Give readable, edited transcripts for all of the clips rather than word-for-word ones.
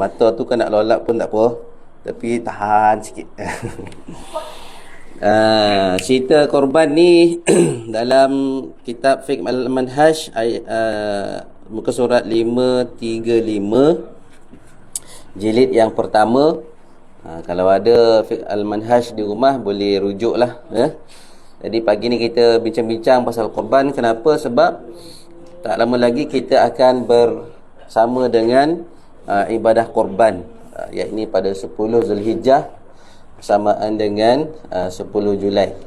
Mata tu kan nak lolak pun tak apa, tapi tahan sikit. Cerita korban ni dalam kitab Fiqh Al-Manhaj muka surat 535 jilid yang pertama. Kalau ada Fiqh Al-Manhaj di rumah boleh rujuk lah. Jadi pagi ni kita bincang-bincang pasal korban. Kenapa? Sebab tak lama lagi kita akan bersama dengan ibadah korban, iaitu pada 10 Zulhijjah bersamaan dengan 10 Julai.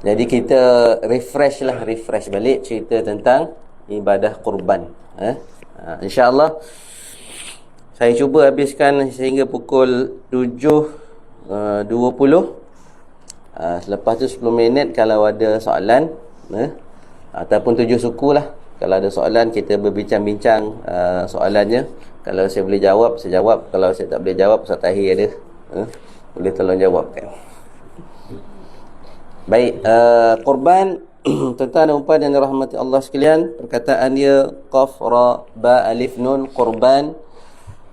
Jadi kita refresh balik cerita tentang ibadah kurban. InsyaAllah saya cuba habiskan sehingga pukul 7.20. Selepas tu 10 minit kalau ada soalan, ataupun 7 suku lah. Kalau ada soalan kita berbincang-bincang soalannya. Kalau saya boleh jawab, saya jawab. Kalau saya tak boleh jawab, Ustaz Tahir ada, boleh tolong jawabkan. Baik, korban tuan-tuan dan puan yang dirahmati Allah sekalian, perkataan dia qaf ra ba alif nun korban.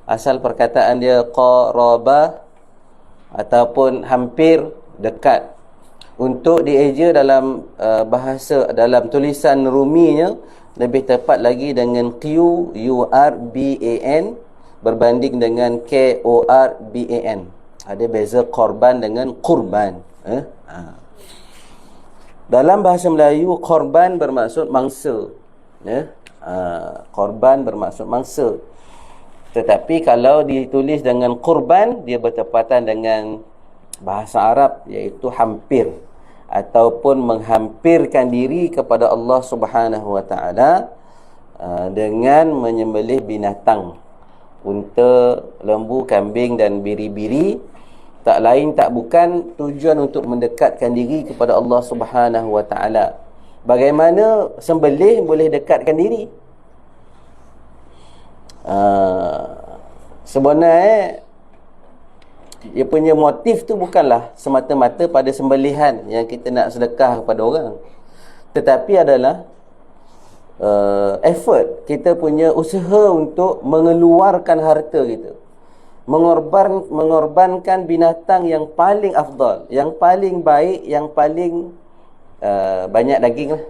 Asal perkataan dia qaraba ataupun hampir, dekat. Untuk dieja dalam bahasa, dalam tulisan Ruminya, lebih tepat lagi dengan Qurban berbanding dengan Korban. Ada beza korban dengan kurban. Dalam bahasa Melayu, korban bermaksud mangsa. Korban bermaksud mangsa. Tetapi kalau ditulis dengan kurban, dia bertepatan dengan bahasa Arab, iaitu hampir, ataupun menghampirkan diri kepada Allah Subhanahu wa taala dengan menyembelih binatang, unta, lembu, kambing dan biri-biri. Tak lain tak bukan tujuan untuk mendekatkan diri kepada Allah Subhanahu wa taala. Bagaimana sembelih boleh dekatkan diri? Sebenarnya dia punya motif tu bukanlah semata-mata pada sembelihan yang kita nak sedekah kepada orang, tetapi adalah effort, kita punya usaha untuk mengeluarkan harta kita, mengorbankan binatang yang paling afdal, yang paling baik, yang paling banyak daging lah.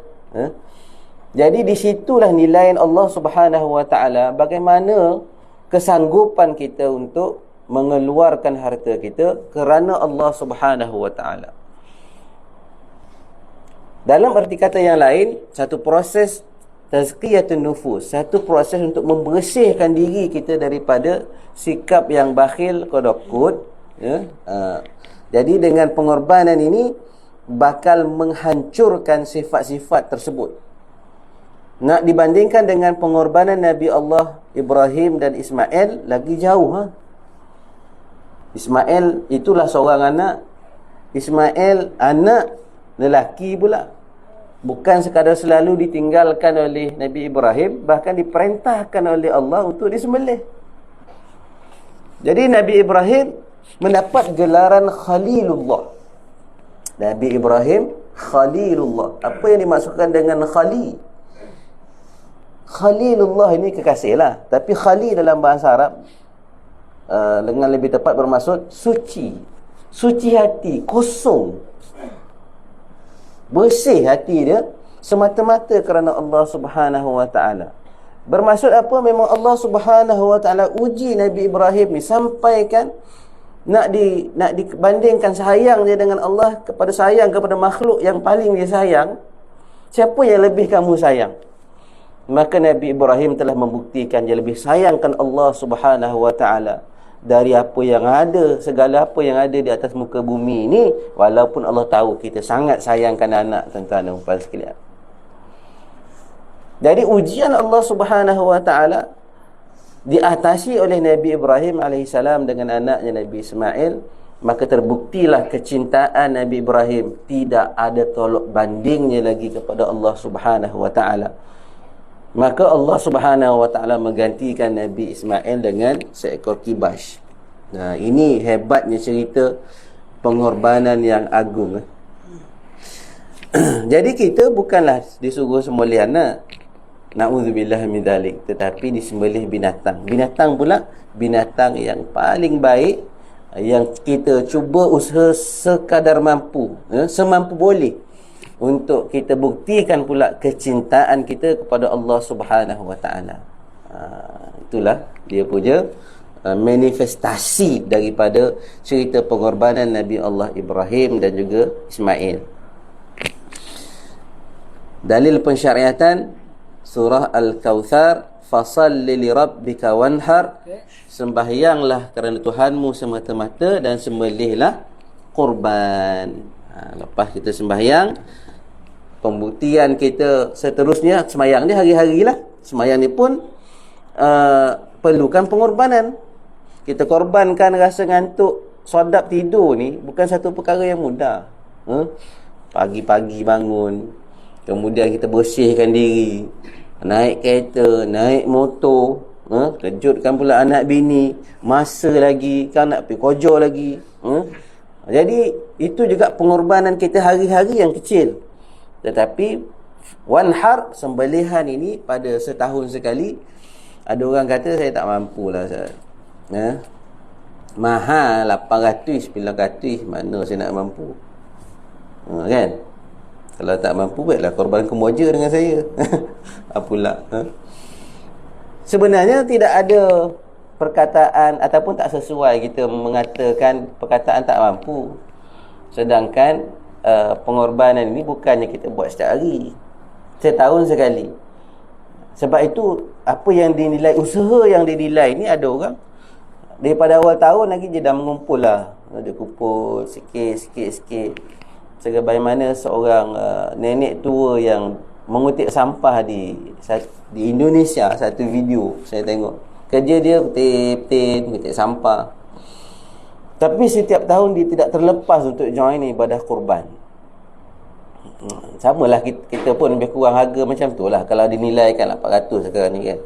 Jadi di situlah nilai Allah Subhanahu wa taala, bagaimana kesanggupan kita untuk mengeluarkan harta kita kerana Allah Subhanahu wa taala. Dalam arti kata yang lain, satu proses tazkiyatun nufus, satu proses untuk membersihkan diri kita daripada sikap yang bakhil, kodokut. Jadi dengan pengorbanan ini bakal menghancurkan sifat-sifat tersebut. Nak dibandingkan dengan pengorbanan Nabi Allah Ibrahim dan Ismail, lagi jauh. Ismail itulah seorang anak. Ismail anak lelaki pula, bukan sekadar selalu ditinggalkan oleh Nabi Ibrahim, bahkan diperintahkan oleh Allah untuk disembelih. Jadi Nabi Ibrahim mendapat gelaran Khalilullah. Nabi Ibrahim Khalilullah. Apa yang dimaksudkan dengan Khalil? Khalilullah ini kekasih lah, tapi Khalil dalam bahasa Arab dengan lebih tepat bermaksud suci. Suci hati, kosong, bersih hati dia semata-mata kerana Allah Subhanahu wa taala. Bermaksud apa? Memang Allah Subhanahu wa taala uji Nabi Ibrahim ni sampaikan nak dibandingkan sayang dia dengan Allah sayang kepada makhluk yang paling dia sayang. Siapa yang lebih kamu sayang? Maka Nabi Ibrahim telah membuktikan dia lebih sayangkan Allah Subhanahu wa taala dari apa yang ada, segala apa yang ada di atas muka bumi ini, walaupun Allah tahu kita sangat sayangkan anak, tuan-tuan dan puan sekalian. Jadi ujian Allah Subhanahu wa taala diatasi oleh Nabi Ibrahim alaihissalam dengan anaknya Nabi Ismail, maka terbuktilah kecintaan Nabi Ibrahim tidak ada tolak bandingnya lagi kepada Allah Subhanahu wa taala. Maka Allah Subhanahu wa taala menggantikan Nabi Ismail dengan seekor kibas. Nah, ini hebatnya cerita pengorbanan yang agung. Jadi kita bukanlah disuruh sembelih anak. Na'udzubillah min dzalik. Tetapi disembelih binatang. Binatang pula binatang yang paling baik, yang kita cuba usaha sekadar mampu, semampu boleh, untuk kita buktikan pula kecintaan kita kepada Allah Subhanahu wa taala. Itulah dia punya manifestasi daripada cerita pengorbanan Nabi Allah Ibrahim dan juga Ismail. Dalil pensyariatan surah Al-Kautsar, fasalli li rabbika wanhar, sembahyanglah kerana Tuhanmu semata-mata dan sembelihlah kurban. Lepas kita sembahyang, pembuktian kita seterusnya, sembahyang ni hari-hari lah. Sembahyang ni pun perlukan pengorbanan. Kita korbankan rasa ngantuk, sedap tidur ni bukan satu perkara yang mudah. Pagi-pagi bangun, kemudian kita bersihkan diri, naik kereta, naik motor, kejutkan pula anak bini, masa lagi kan nak pergi kerja lagi. Jadi itu juga pengorbanan kita hari-hari yang kecil. Tetapi wanhar, sembelihan ini pada setahun sekali. Ada orang kata saya tak mampu lah, mahal 800, 900, mana saya nak mampu, kan? Kalau tak mampu, baiklah korban kemboja dengan saya. Apalah. Sebenarnya tidak ada perkataan ataupun tak sesuai kita mengatakan perkataan tak mampu. Sedangkan pengorbanan ini bukannya kita buat setiap hari, setahun sekali. Sebab itu apa yang dinilai, usaha yang dinilai ni, ada orang daripada awal tahun lagi dia dah mengumpul lah. Dia kumpul sikit. Sebagaimana seorang nenek tua yang mengutip sampah di Indonesia, satu video saya tengok. Kerja dia kutip sampah. Tapi setiap tahun dia tidak terlepas untuk join ibadah kurban. Samalah kita pun lebih kurang harga macam tu lah. Kalau dinilaikan 800 sekarang ni kan.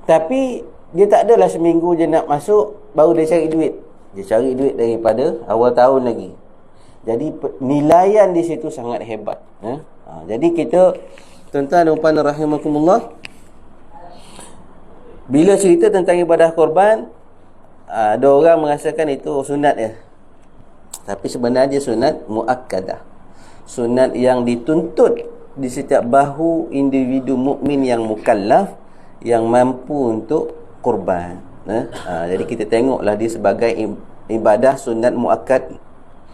Tapi dia tak adalah seminggu je nak masuk baru dia cari duit. Dia cari duit daripada awal tahun lagi. Jadi nilaian di situ sangat hebat. Jadi kita, tuan-tuan dan puan rahimakumullah, bila cerita tentang ibadah korban, ada orang merasakan itu sunat ya. Tapi sebenarnya sunat muakkadah. Sunat yang dituntut di setiap bahu individu mukmin yang mukallaf, yang mampu untuk korban. Jadi kita tengoklah dia sebagai ibadah sunat muakkad.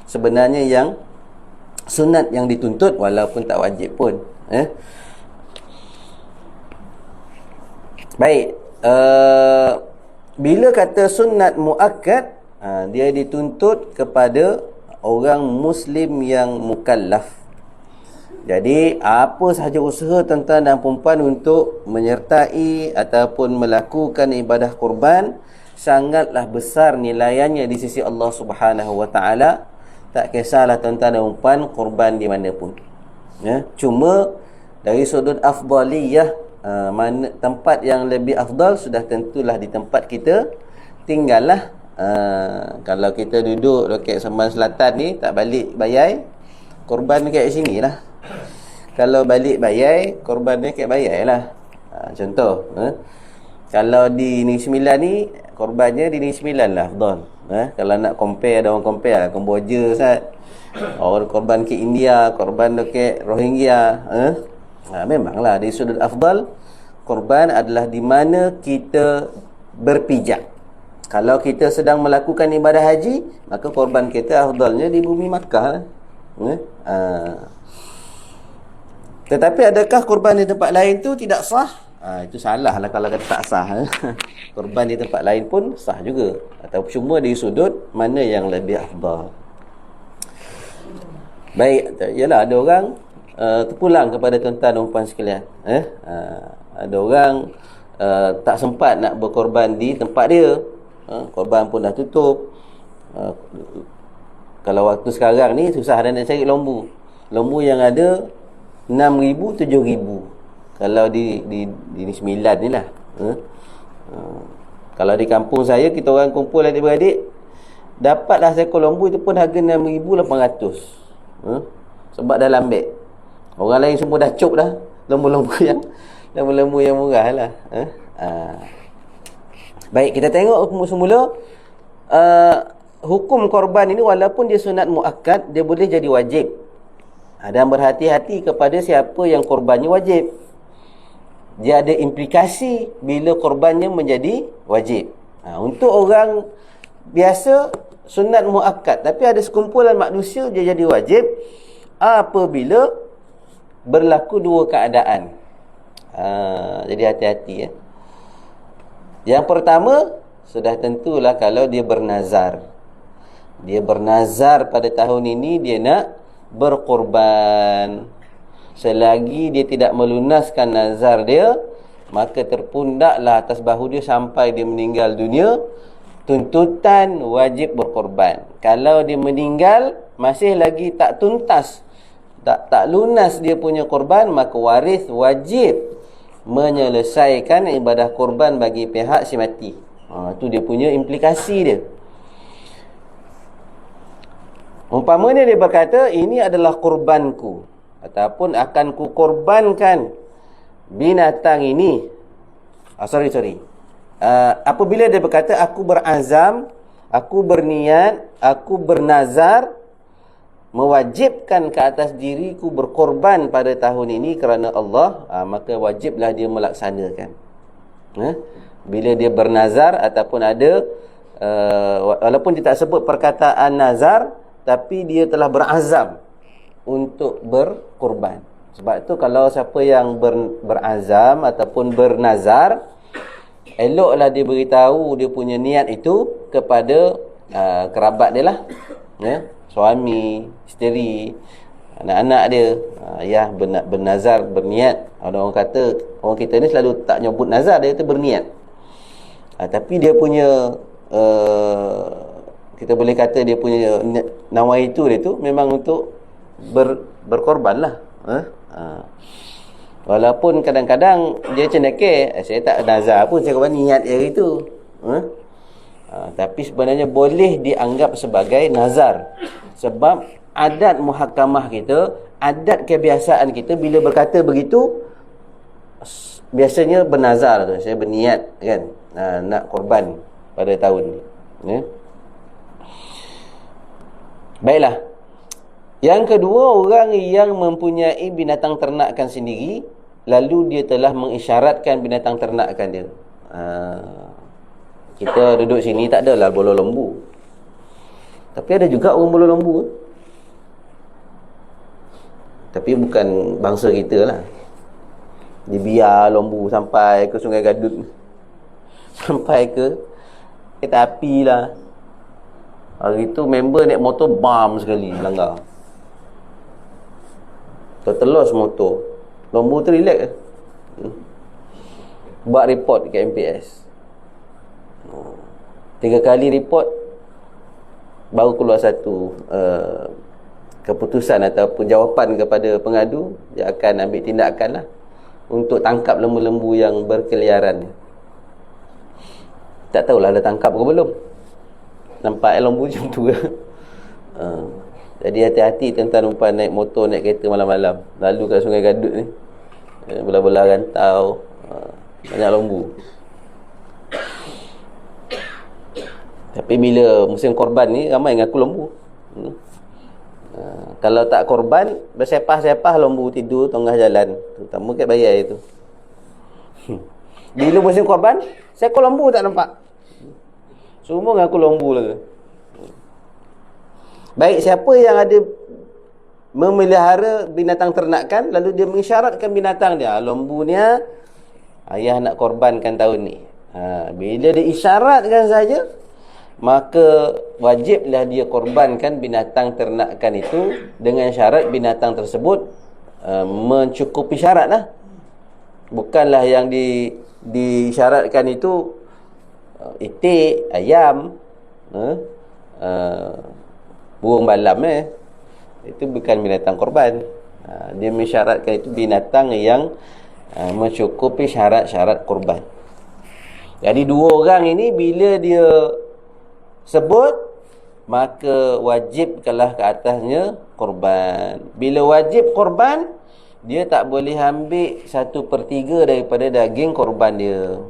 Sebenarnya yang sunat yang dituntut walaupun tak wajib pun. Baik, bila kata sunat muakkad, dia dituntut kepada orang muslim yang mukallaf. Jadi apa sahaja usaha tuan-tuan dan puan untuk menyertai ataupun melakukan ibadah kurban, sangatlah besar nilaiannya di sisi Allah Subhanahu wa taala. Tak kisahlah tuan-tuan dan puan kurban di mana pun. Cuma dari sudut afdaliyah, mana tempat yang lebih afdal sudah tentulah di tempat kita tinggallah. Kalau kita duduk dekat Sembang Selatan ni, tak balik Bayai, korban dekat sini lah. Kalau balik Bayai, korban dekat Bayai lah. Contoh. Kalau di Negeri Sembilan ni, korbannya di Negeri Sembilan lah afdal. Kalau nak compare, ada orang compare Kemboja Ustaz, orang korban ke India, korban ke Rohingya. Memanglah dari sudut afdal, korban adalah di mana kita berpijak. Kalau kita sedang melakukan ibadah haji, maka korban kita afdalnya di bumi Makkah. Tetapi adakah korban di tempat lain tu tidak sah? Itu salah lah kalau kata tak sah. Korban di tempat lain pun sah juga, atau cuma di sudut mana yang lebih afdal. Baik, ialah ada orang terpulang kepada tuan-tuan dan puan sekalian. Ada orang tak sempat nak berkorban di tempat dia. Korban pun dah tutup. Kalau waktu sekarang ni susah dah nak cari lembu. Lembu yang ada 6,000, 7,000. Kalau di Sembilan ni lah. Kalau di kampung saya, kita orang kumpul adik-beradik, dapatlah seekor lembu itu pun harga 6,800. Sebab dah lambat. Orang lain semua dah cop dah. lembu-lembu yang lembu-lembu yang murah lah. Baik, kita tengok semula hukum korban ini walaupun dia sunat muakkad, dia boleh jadi wajib. Dan berhati-hati kepada siapa yang korbannya wajib. Dia ada implikasi bila korbannya menjadi wajib. Untuk orang biasa sunat muakkad, tapi ada sekumpulan manusia dia jadi wajib apabila berlaku dua keadaan. Jadi hati-hati ya. Yang pertama, sudah tentulah kalau dia bernazar. Dia bernazar pada tahun ini dia nak berkorban. Selagi dia tidak melunaskan nazar dia, maka terpundaklah atas bahu dia sampai dia meninggal dunia tuntutan wajib berkorban. Kalau dia meninggal masih lagi tak tuntas, tak lunas dia punya korban, maka waris wajib menyelesaikan ibadah korban bagi pihak si mati. Itu dia punya implikasi dia. Umpamanya dia berkata, ini adalah korbanku, ataupun akan ku korbankan binatang ini. Apabila dia berkata, aku berazam, aku berniat, aku bernazar, mewajibkan ke atas diriku berkorban pada tahun ini kerana Allah, maka wajiblah dia melaksanakan. Bila dia bernazar ataupun ada walaupun dia tak sebut perkataan nazar, tapi dia telah berazam untuk berkorban. Sebab tu kalau siapa yang berazam ataupun bernazar, eloklah dia beritahu dia punya niat itu kepada kerabat dia lah, suami, isteri, anak-anak dia. Ayah bernazar, berniat. Ada orang kata, orang kita ni selalu tak nyebut nazar, dia kata berniat. Tapi dia punya kita boleh kata dia punya nawaitu dia tu memang untuk berkorban lah. Walaupun kadang-kadang dia cendekia, saya tak nazar pun, saya korban niat dia itu. Tapi sebenarnya boleh dianggap sebagai nazar. Sebab adat muhakkamah kita, adat kebiasaan kita, bila berkata begitu biasanya bernazar tu, saya berniat kan, nak korban pada tahun ni. Baiklah. Yang kedua, orang yang mempunyai binatang ternakan sendiri, lalu dia telah mengisyaratkan binatang ternakan dia. Kita duduk sini tak adalah bolo lembu, tapi ada juga orang bolo lembu, tapi bukan bangsa kita lah. Dia biar lembu sampai ke Sungai Gadut, sampai ke kereta api lah. Hari tu member naik motor bam sekali, langgar, tertelos motor. Lembu tu relax, buat report dekat MPS. 3 kali report baru keluar satu keputusan ataupun jawapan kepada pengadu. Dia akan ambil tindakan lah untuk tangkap lembu-lembu yang berkeliaran. Tak tahulah dah tangkap ke belum. Nampak lembu macam tu ke. Jadi hati-hati tentang umpan naik motor, naik kereta malam-malam, lalu kat Sungai Gadut ni, belah-belah rantau, banyak lembu. Tapi bila musim korban ni, ramai ngaku lembu. Kalau tak korban, bersepah-sepah lembu tidur tengah jalan, terutama kat Bayai tu. Bila musim korban, seekor lembu tak nampak. Semua ngaku lembu lah. Baik, siapa yang ada memelihara binatang ternakan, lalu dia mengisyaratkan binatang dia, lembu ni ayah nak korbankan tahun ni. Bila dia isyaratkan saja, maka wajiblah dia korbankan binatang ternakan itu, dengan syarat binatang tersebut mencukupi syarat lah. Bukanlah yang disyaratkan itu itik, ayam, burung balam, itu bukan binatang korban. Dia mensyaratkan itu binatang yang mencukupi syarat-syarat korban. Jadi dua orang ini bila dia sebut, maka wajibkanlah ke atasnya korban. Bila wajib korban, dia tak boleh ambil 1/3 daripada daging korban dia.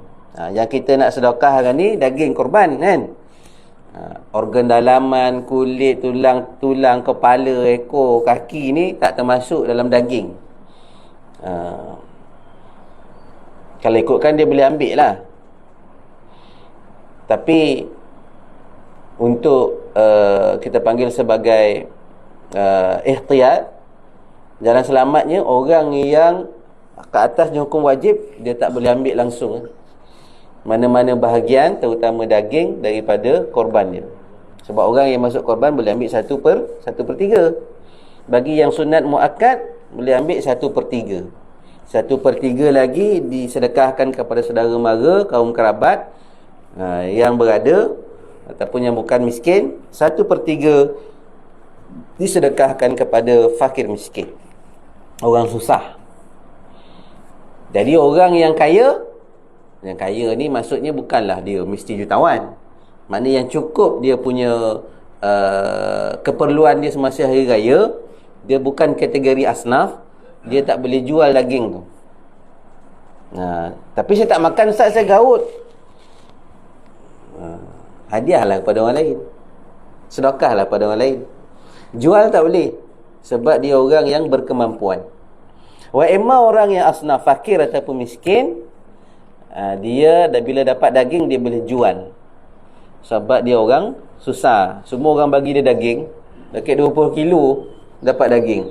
Yang kita nak sedekahkan ni daging korban kan. Organ dalaman, kulit, tulang, kepala, ekor, kaki ni tak termasuk dalam daging. Kalau ikutkan dia boleh ambil lah. Tapi untuk kita panggil sebagai ihtiyat, jalan selamatnya, orang yang ke atasnya hukum wajib, dia tak boleh ambil langsung mana-mana bahagian, terutama daging daripada korban dia. Sebab orang yang masuk korban boleh ambil 1/3. Bagi yang sunat muakkad, boleh ambil 1/3. 1/3 lagi disedekahkan kepada saudara mara, kaum kerabat yang berada ataupun yang bukan miskin. 1/3 disedekahkan kepada fakir miskin, orang susah. Jadi orang yang kaya ni maksudnya bukanlah dia mesti jutawan. Maknanya yang cukup dia punya keperluan dia semasa hari raya, dia bukan kategori asnaf, dia tak boleh jual daging tu. Tapi saya tak makan, Ustaz, saya gaut. Hadiahlah kepada orang lain, sedekahlah kepada orang lain. Jual tak boleh, sebab dia orang yang berkemampuan. Wa imma orang yang asnaf, fakir ataupun miskin, dia bila dapat daging dia boleh jual, sebab dia orang susah. Semua orang bagi dia daging, dekat 20 kilo dapat daging,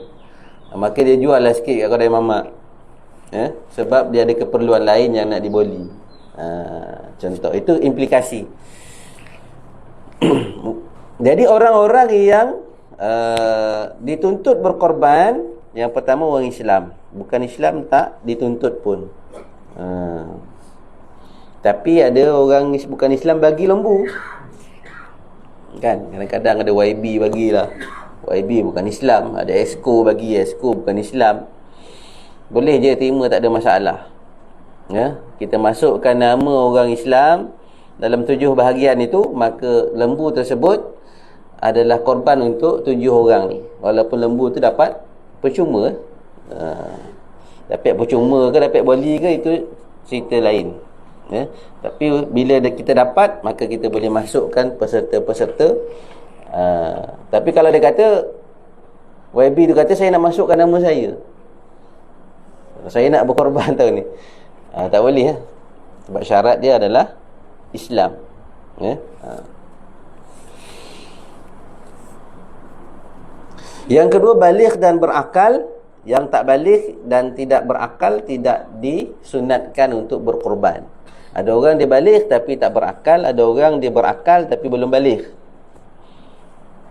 maka dia jual lah sikit kat kedai mamak, sebab dia ada keperluan lain yang nak diboli. Contoh itu implikasi. Jadi orang-orang yang dituntut berkorban, yang pertama orang Islam. Bukan Islam tak dituntut pun. Tapi ada orang bukan Islam bagi lembu. Kan kadang-kadang ada YB bagilah. YB bukan Islam. Ada Esko bagi, Esko bukan Islam. Boleh je terima, tak ada masalah. Kita masukkan nama orang Islam dalam 7 bahagian itu, maka lembu tersebut adalah korban untuk 7 orang ni. Walaupun lembu tu dapat percuma, dapat percuma ke dapat boli ke, itu cerita lain. Tapi bila kita dapat, maka kita boleh masukkan peserta-peserta. Tapi kalau dia kata, YB tu kata saya nak masukkan nama saya nak berkorban tahun ni, tak boleh. Sebab syarat dia adalah Islam. Yang kedua, baligh dan berakal. Yang tak baligh dan tidak berakal tidak disunatkan untuk berkorban. Ada orang dia baligh tapi tak berakal, ada orang dia berakal tapi belum baligh.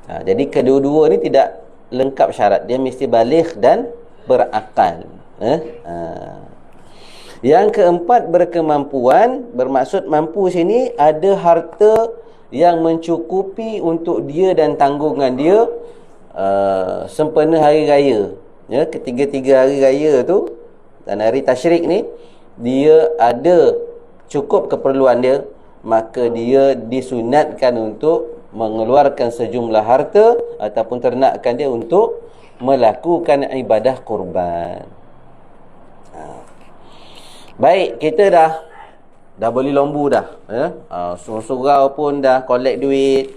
Jadi kedua-dua ni tidak lengkap syarat. Dia mesti baligh dan berakal. Yang keempat, berkemampuan. Bermaksud mampu sini ada harta yang mencukupi untuk dia dan tanggungan dia sempena hari raya. Ketiga-tiga hari raya tu dan hari tasyrik ni, dia ada cukup keperluan dia, maka dia disunatkan untuk mengeluarkan sejumlah harta ataupun ternakan dia untuk melakukan ibadah kurban. Baik, kita dah beli lembu dah, surau pun dah collect duit.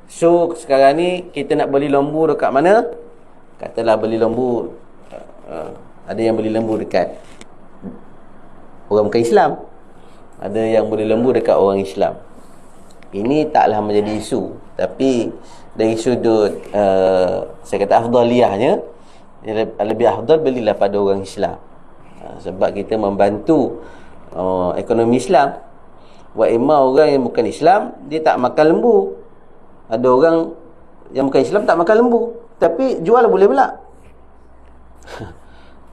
So sekarang ni kita nak beli lembu dekat mana? Katalah beli lembu, ada yang beli lembu dekat orang bukan Islam, ada yang beli lembu dekat orang Islam. Ini taklah menjadi isu, tapi dari sudut saya kata afdaliyahnya, lebih afdal belilah pada orang Islam, sebab kita membantu ekonomi Islam. Wa imma orang yang bukan Islam, dia tak makan lembu. Ada orang yang bukan Islam tak makan lembu, tapi jual boleh pula.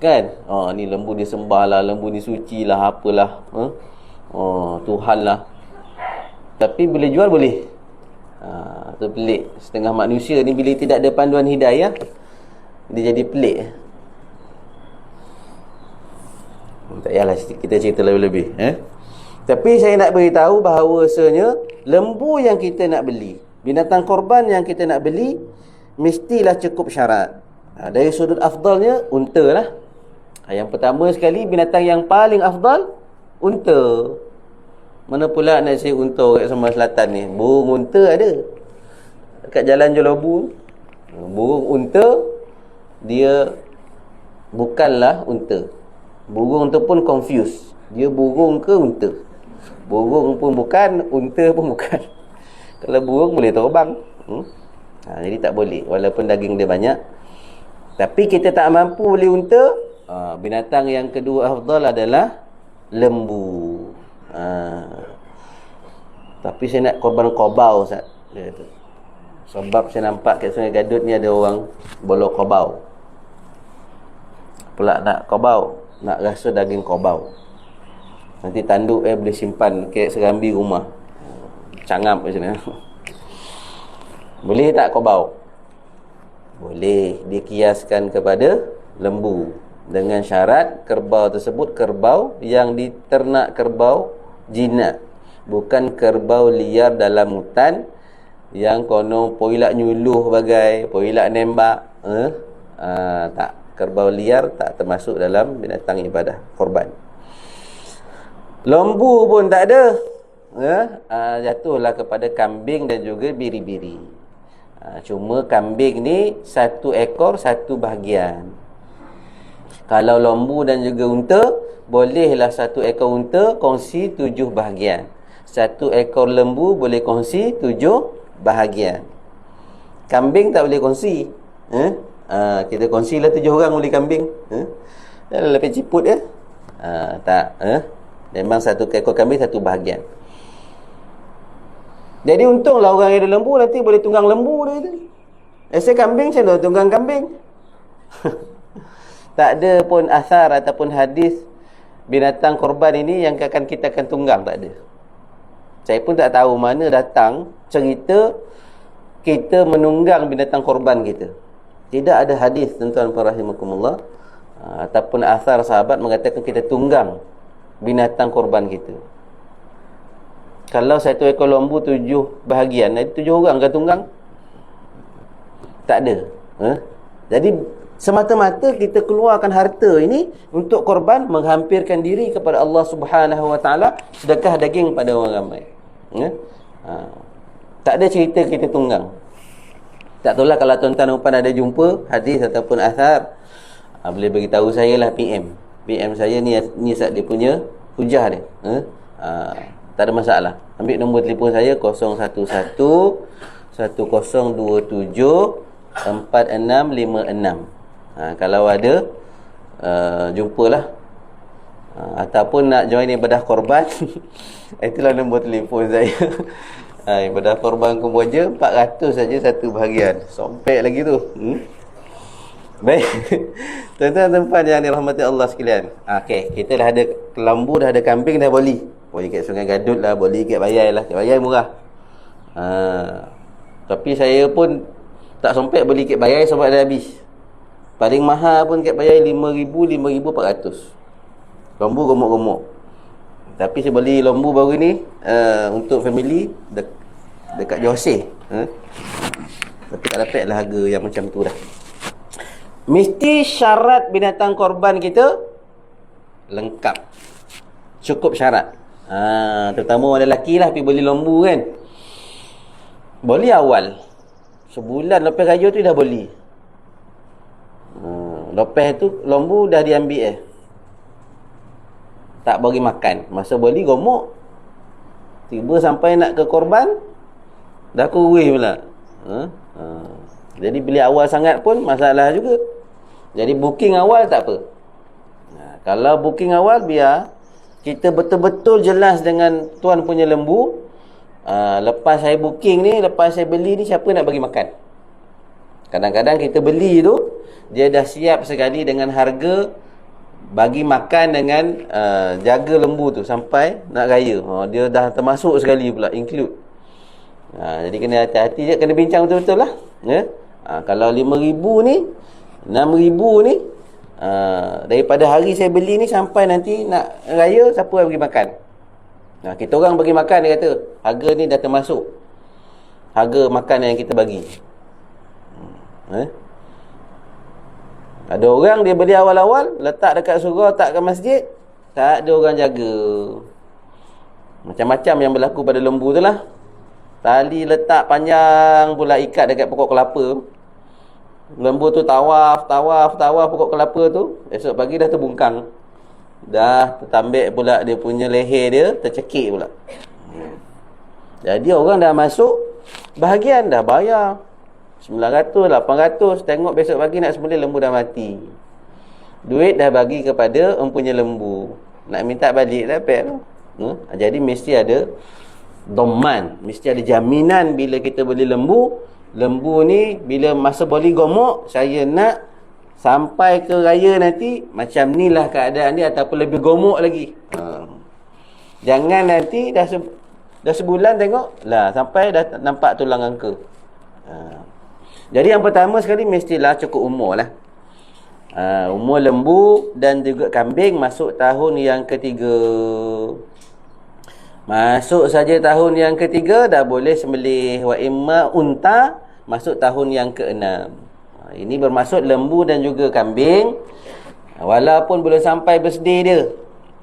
Kan? Ni lembu ni sembah lah, lembu ni suci lah, apalah. Tuhan lah. Tapi bila jual boleh. Tu pelik. Setengah manusia ni bila tidak ada panduan hidayah, dia jadi pelik. Tak payahlah kita cerita lebih-lebih. Tapi saya nak beritahu bahawasanya lembu yang kita nak beli, binatang korban yang kita nak beli, mestilah cukup syarat. Dari sudut afdalnya, unta lah. Yang pertama sekali, binatang yang paling afdal, unta. Mana pula nak say unta kat Semar Selatan ni? Burung unta ada dekat Jalan Jolobu. Burung unta, dia bukanlah unta. Burung tu pun confused. Dia burung ke unta? Burung pun bukan, unta pun bukan. Kalau burung boleh terbang. Jadi tak boleh, walaupun daging dia banyak. Tapi kita tak mampu beli unta. Binatang yang kedua afdal adalah lembu. Tapi saya nak korban kobau, Ustaz, dia kata. Sebab saya nampak kat Sungai Gadut ni ada orang bolong kobau. Pula nak kobau, nak rasa daging kobau. Nanti tanduk boleh simpan kek serambi rumah. Cangap macam mana. Boleh tak kobau? Boleh. Dikiaskan kepada lembu, dengan syarat kerbau tersebut kerbau yang diternak kerbau jinak, bukan kerbau liar dalam hutan yang kono poilak nyuluh bagai, poilak nembak. Tak, kerbau liar tak termasuk dalam binatang ibadah korban. Lembu pun tak ada. Jatuhlah kepada kambing dan juga biri-biri. Cuma kambing ni satu ekor satu bahagian. Kalau lembu dan juga unta, bolehlah satu ekor unta kongsi 7 bahagian. Satu ekor lembu boleh kongsi 7 bahagian. Kambing tak boleh kongsi. Kita kongsilah 7 orang boleh kambing. Dah lebih ciput ya? Tak. Memang satu ekor kambing satu bahagian. Jadi untunglah orang yang ada lembu nanti boleh tunggang lembu dia tu. Saya kambing macam mana tunggang kambing? Tak ada pun asar ataupun hadis binatang korban ini yang kita akan tunggang, tak ada. Saya pun tak tahu mana datang cerita kita menunggang binatang korban kita. Tidak ada hadis, tuan-tuan rahimakumullah, ataupun asar sahabat mengatakan kita tunggang binatang korban kita. Kalau satu ekor lembu 7 bahagian, 7 orang kan tunggang? Tak ada. Jadi semata-mata kita keluarkan harta ini untuk korban, menghampirkan diri kepada Allah Subhanahu Wa Taala, sedekah daging pada orang ramai. Tak ada cerita kita tunggang. Tak tahulah kalau tuan-tuan ada jumpa hadis ataupun asar, boleh bagi tahu saya lah. PM saya ni Ustaz, dia punya hujah dia. Tak ada masalah. Ambil nombor telefon saya 011 1027 4656. Kalau ada, jumpalah. Ataupun nak join ibadah korban, itulah nombor telefon saya. Ibadah korban Kemboja 400 saja satu bahagian. Sompek lagi tu. Baik. Tuan-tuan yang dirahmati Allah sekalian. Okey, kita dah ada lembu, dah ada kambing, dah boleh. Boleh kat Sungai Gadut lah, boleh kat Bayai lah. Kat Bayai murah. Tapi saya pun tak sompek beli kat Bayai sebab dah habis. Paling mahal pun kat Bayai 5,000, 5,400. Lembu gemuk-gemuk. Tapi saya beli lembu baru ni untuk family dekat Johor. Tapi tak dapat lah harga yang macam tu dah. Mesti syarat binatang korban kita lengkap. Cukup syarat. Terutama orang lelaki lah pergi beli lembu kan. Boleh awal. Sebulan lepas raya tu dah boleh. Lepas tu lembu dah diambil tak bagi makan. Masa beli gemuk. Tiba sampai nak ke korban, dah kurih pula. Jadi beli awal sangat pun masalah juga. Jadi booking awal tak apa. Kalau booking awal, biar kita betul-betul jelas dengan tuan punya lembu. Lepas saya booking ni, lepas saya beli ni, siapa nak bagi makan. Kadang-kadang kita beli tu, dia dah siap sekali dengan harga bagi makan dengan jaga lembu tu sampai nak raya. Dia dah termasuk sekali pula, include. Jadi kena hati-hati je, kena bincang betul-betul lah. Kalau 5,000 ni, 6,000 ni, daripada hari saya beli ni sampai nanti nak raya, siapa yang bagi makan? Kita orang bagi makan, dia kata harga ni dah termasuk harga makan yang kita bagi. Ada orang dia beli awal-awal, letak dekat surau, letak kat masjid, tak ada orang jaga. Macam-macam yang berlaku pada lembu tu lah. Tali letak panjang pula, ikat dekat pokok kelapa. Lembu tu tawaf pokok kelapa tu. Esok pagi dah terbungkang. Dah tertambik pula dia punya leher dia, tercekik pula. Jadi orang dah masuk bahagian dah bayar 900, 800, tengok besok pagi nak sembelih lembu dah mati. Duit dah bagi kepada empunya lembu. Nak minta balik dah pek tu. Jadi mesti ada doman, mesti ada jaminan bila kita beli lembu. Lembu ni bila masa boleh gomok, saya nak sampai ke raya nanti macam ni lah keadaan dia, ataupun lebih gomok lagi. Jangan nanti dah sebulan tengok lah sampai dah nampak tulang angka. Jadi yang pertama sekali mestilah cukup umur lah. Umur lembu dan juga kambing masuk tahun yang ketiga. Masuk saja tahun yang ketiga dah boleh sembelih. Wa imma unta masuk tahun yang keenam. Ini bermaksud lembu dan juga kambing. Walaupun belum sampai birthday dia.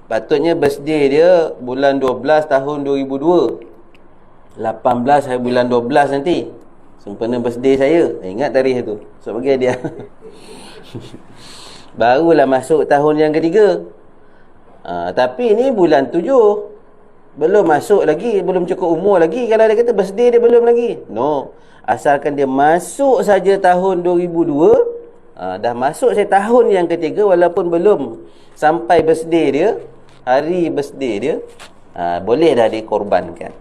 Patutnya birthday dia bulan 12 tahun 2002. 18 hari bulan 12 nanti. Sempena birthday saya. Ingat tarikh tu. So bagi dia. Barulah masuk tahun yang ketiga. Tapi ni bulan 7. Belum masuk lagi, belum cukup umur lagi. Kalau dia kata birthday dia belum lagi. No. Asalkan dia masuk saja tahun 2002, dah masuk saya tahun yang ketiga, walaupun belum sampai birthday dia, hari birthday dia, boleh dah dikorbankan.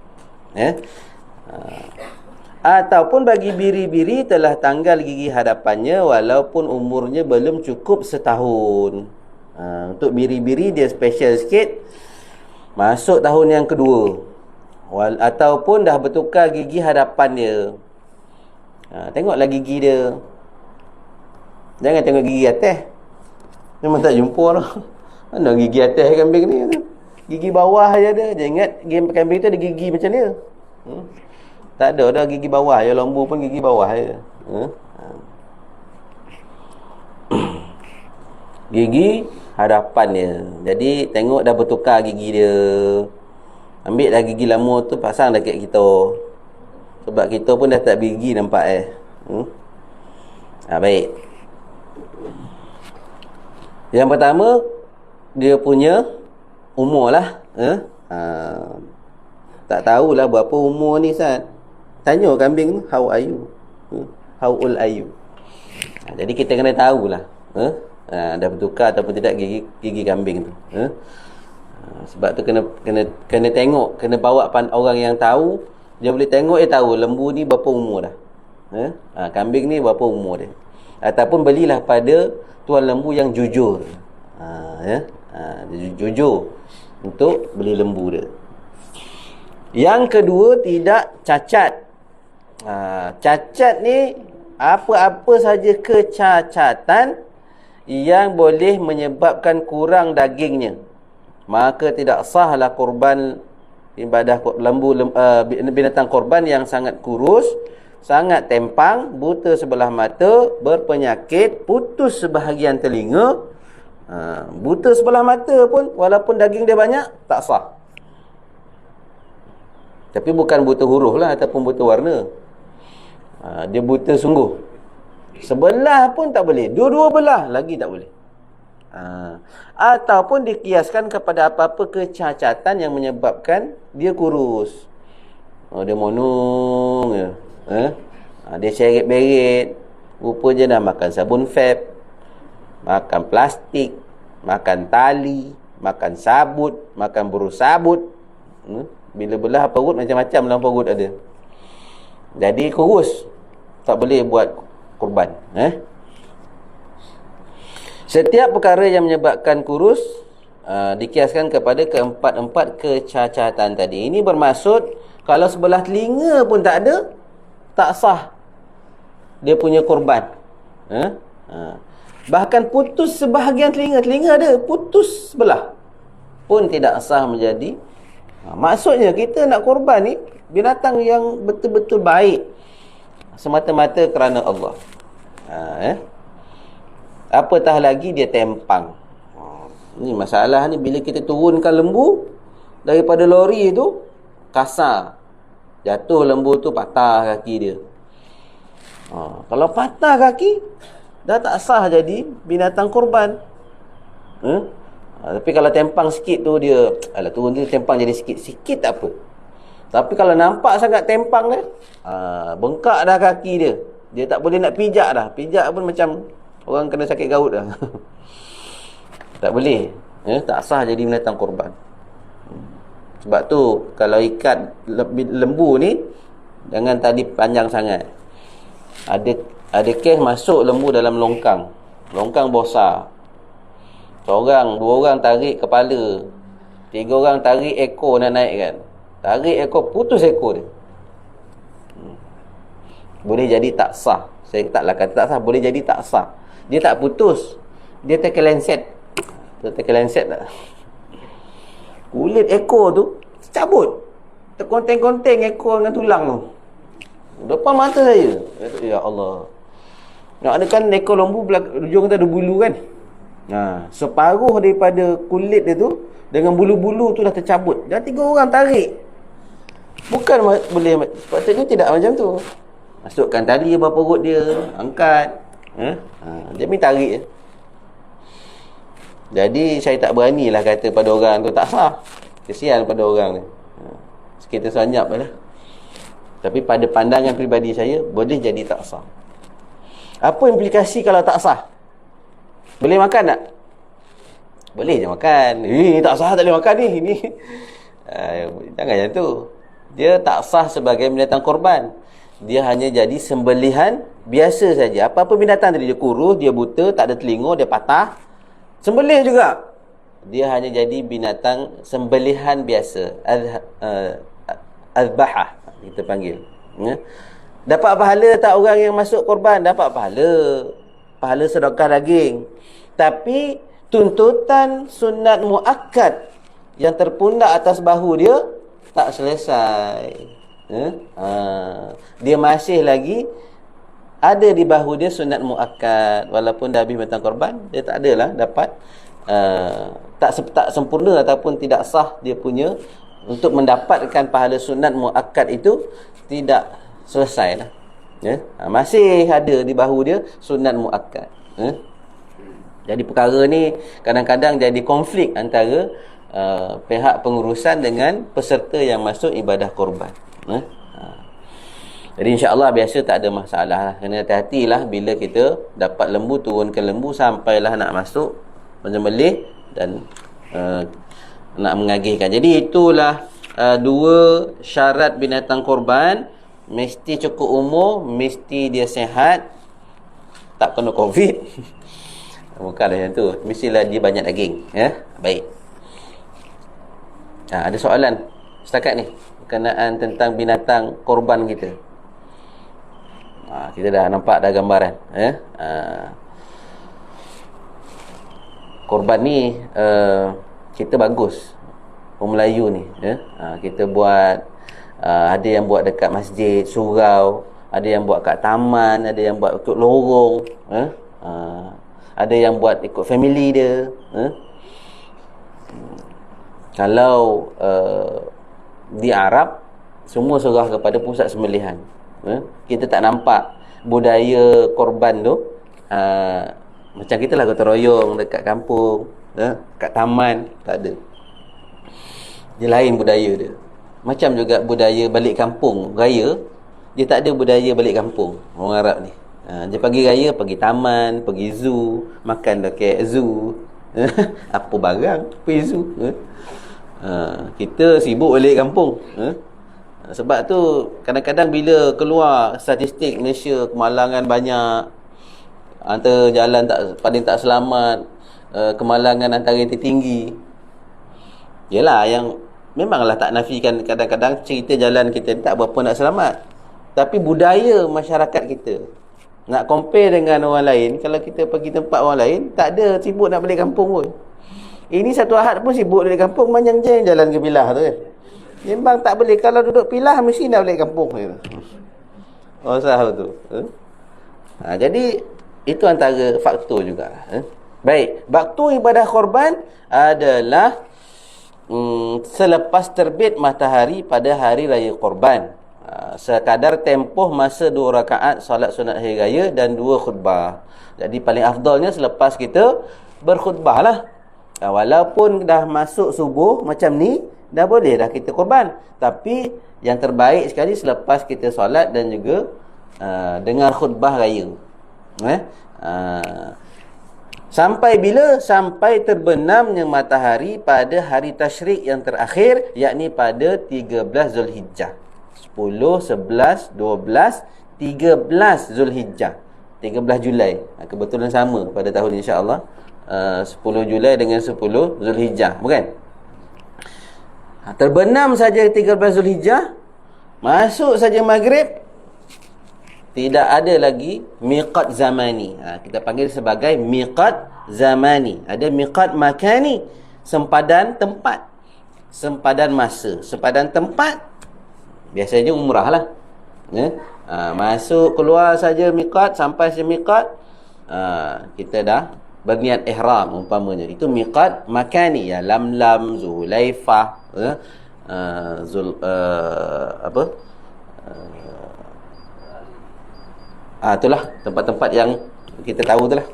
Ataupun bagi biri-biri telah tanggal gigi hadapannya walaupun umurnya belum cukup setahun. Untuk biri-biri dia special sikit. Masuk tahun yang kedua, ataupun dah bertukar gigi hadapan dia. Tengoklah gigi dia. Jangan tengok gigi atas. Memang tak jumpa lah. Mana gigi atas kambing ni? Gigi bawah je ada. Jangan ingat kambing tu ada gigi macam dia. Tak ada dah gigi bawah. Ya lembu pun gigi bawah je. Gigi hadapan dia. Jadi tengok dah bertukar gigi dia. Ambil dah gigi lama tu, pasang dekat kita. Sebab kita pun dah tak gigi nampak baik. Yang pertama, dia punya umur lah. Tak tahulah berapa umur ni Ustaz. Tanya kambing tu, how are you? How old are you? Jadi kita kena tahulah. Dah bertukar ataupun tidak gigi kambing tu. Sebab tu kena tengok, kena bawa orang yang tahu. Dia boleh tengok, tahu lembu ni berapa umur dah. Kambing ni berapa umur dia. Ataupun belilah pada tuan lembu yang jujur. Dia jujur untuk beli lembu dia. Yang kedua, tidak cacat. Cacat ni apa-apa saja kecacatan yang boleh menyebabkan kurang dagingnya, maka tidak sahlah kurban ibadah lembu, binatang korban yang sangat kurus, sangat tempang, buta sebelah mata, berpenyakit, putus sebahagian telinga. Buta sebelah mata pun walaupun daging dia banyak, tak sah. Tapi bukan buta huruf lah ataupun buta warna. Dia buta sungguh. Sebelah pun tak boleh, dua-dua belah lagi tak boleh. Ataupun dikiaskan kepada apa-apa kecacatan yang menyebabkan dia kurus. Dia monong je. Dia seret-beret. Rupanya dah makan sabun fab, makan plastik, makan tali, makan sabut, makan burus sabut. Bila belah perut macam-macam dalam perut ada. Jadi kurus, tak boleh buat kurban. Setiap perkara yang menyebabkan kurus dikiaskan kepada keempat-empat kecacatan tadi. Ini bermaksud kalau sebelah telinga pun tak ada, tak sah dia punya kurban. Bahkan putus sebahagian telinga ada, putus sebelah pun tidak sah menjadi. Maksudnya kita nak kurban ni binatang yang betul-betul baik semata-mata kerana Allah. Apatah lagi dia tempang. Ni masalah ni, bila kita turunkan lembu daripada lori tu, kasar, jatuh lembu tu, patah kaki dia. Kalau patah kaki, dah tak sah jadi binatang korban. Tapi kalau tempang sikit tu, dia alah turun dia tempang jadi sikit tak apa. Tapi kalau nampak sangat tempang dia, bengkak dah kaki dia, dia tak boleh nak pijak dah. Pijak pun macam orang kena sakit gaut dah. Tak boleh, tak sah jadi binatang korban. Sebab tu kalau ikat lembu ni, jangan tali panjang sangat. Ada kes masuk lembu dalam longkang besar. Seorang, dua orang tarik kepala, tiga orang tarik ekor nak naikkan. Tarik ekor, putus ekor dia. Boleh jadi tak sah. Saya taklah kata tak sah, boleh jadi tak sah. Dia tak putus, dia terkelenset. Terkelenset tak? Kulit ekor tu cabut, terkonteng-konteng ekor dengan tulang tu depan mata saya. Ya Allah. Nak ada kan ekor lembu ujung kita ada bulu kan. Separuh daripada kulit dia tu dengan bulu-bulu tu dah tercabut. Dah tiga orang tarik. Bukan boleh, sepatutnya tidak macam tu. Masukkan tali bawah perut dia, angkat. Dia ni tarik je. Jadi saya tak beranilah kata pada orang tu tak sah. Kesian pada orang ni. Kita senyap lah. Tapi pada pandangan peribadi saya, boleh jadi tak sah. Apa implikasi kalau tak sah? Boleh makan tak? Boleh je makan. Ini tak sah, tak boleh makan ni. Jangan macam tu. Dia tak sah sebagai binatang korban. Dia hanya jadi sembelihan biasa saja. Apa-apa binatang tadi, dia kurus, dia buta, tak ada telinga, dia patah, sembelih juga. Dia hanya jadi binatang sembelihan biasa. Azbahah kita panggil. Dapat pahala tak orang yang masuk korban? Dapat pahala. Pahala sedekah daging. Tapi tuntutan sunat muakkad yang terpundak atas bahu dia tak selesai. Dia masih lagi ada di bahu dia sunat muakkad. Walaupun dah habis binatang korban, dia tak adalah dapat tak sempurna ataupun tidak sah dia punya untuk mendapatkan pahala sunat muakkad itu, tidak selesai lah. Masih ada di bahu dia sunat muakkad. Jadi perkara ni kadang-kadang jadi konflik antara pihak pengurusan dengan peserta yang masuk ibadah korban. Jadi insya-Allah biasa tak ada masalah lah. Kena hati-hatilah bila kita dapat lembu, turunkan lembu sampailah nak masuk menyembelih dan nak mengagihkan. Jadi itulah dua syarat binatang korban. Mesti cukup umur, mesti dia sihat, tak kena COVID. Bukanlah yang tu, mestilah dia banyak daging. Baik. Ada soalan setakat ni berkenaan tentang binatang korban kita. Kita dah nampak dah gambaran. Korban ni kita bagus, orang Melayu ni. Kita buat, ada yang buat dekat masjid, surau, ada yang buat kat taman, ada yang buat ikut lorong, ada yang buat ikut family dia. Kalau di Arab, semua serah kepada pusat sembelihan. Kita tak nampak budaya korban tu macam kita lah gotong royong dekat kampung, kat taman, tak ada. Dia lain budaya dia. Macam juga budaya balik kampung raya, dia tak ada budaya balik kampung orang Arab ni. Dia pergi raya, pergi taman, pergi zoo, makan dekat zoo. Apa barang pergi zoo. Kita sibuk balik kampung. Sebab tu kadang-kadang bila keluar statistik Malaysia kemalangan banyak, antara jalan paling tak selamat, kemalangan antara yang tertinggi. Yalah, yang memanglah tak nafikan kadang-kadang cerita jalan kita ni tak berapa nak selamat, tapi budaya masyarakat kita nak compare dengan orang lain. Kalau kita pergi tempat orang lain, tak ada sibuk nak balik kampung pun. Ini satu Ahad pun sibuk balik kampung, panjang je jalan ke Pilah tu kan. Memang tak boleh. Kalau duduk Pilah mesti nak balik kampung. Oh sah tu. Jadi Itu antara faktor juga. Baik, waktu ibadah korban adalah selepas terbit matahari pada hari raya korban. Sekadar tempoh masa 2 rakaat solat sunat hari raya dan 2 khutbah. Jadi paling afdalnya selepas kita berkhutbah lah. Walaupun dah masuk subuh macam ni, dah boleh dah kita korban. Tapi yang terbaik sekali selepas kita solat dan juga dengar khutbah raya. Sampai bila? Sampai terbenamnya matahari pada hari tasyrik yang terakhir, yakni pada 13 Zulhijjah. 10, 11, 12, 13 Zulhijjah. 13 Julai. Kebetulan sama pada tahun ni, insya-Allah. 10 Julai dengan 10 Zulhijjah, bukan? Terbenam saja 13 Zulhijjah, masuk saja maghrib, tidak ada lagi miqat zamani. Kita panggil sebagai miqat zamani. Ada miqat makani, sempadan tempat, sempadan masa. Sempadan tempat biasanya umrah lah. Masuk keluar saja miqat, sampai saja miqat, kita dah berniat ihram umpamanya. Itu miqat makani, ya. Lam-lam, Zulaifah, itulah tempat-tempat yang kita tahu itulah,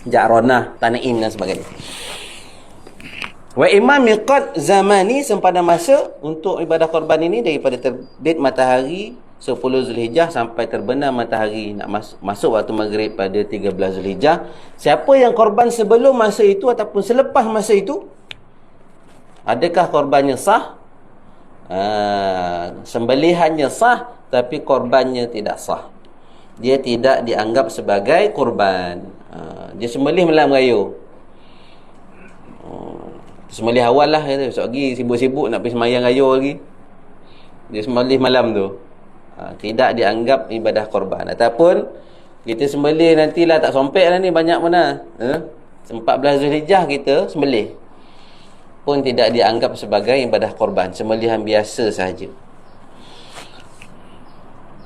Ja'ronah, Tanaim dan sebagainya. Wa imam miqat zamani, sempadan masa untuk ibadah korban ini daripada terbit matahari 10 Zulhijjah sampai terbenam matahari nak masuk waktu maghrib pada 13 Zulhijjah. Siapa yang korban sebelum masa itu ataupun selepas masa itu, adakah korbannya sah? Sembelihannya sah, tapi korbannya tidak sah. Dia tidak dianggap sebagai korban. Dia sembelih malam raya. Sembelih awal lah, esok lagi sibuk-sibuk nak pergi sembahyang raya lagi, dia sembelih malam tu. Tidak dianggap ibadah korban. Ataupun kita sembelih nantilah, tak sompek lah ni, banyak mana 14 Zulhijjah kita sembelih, pun tidak dianggap sebagai ibadah korban, sembelihan biasa sahaja.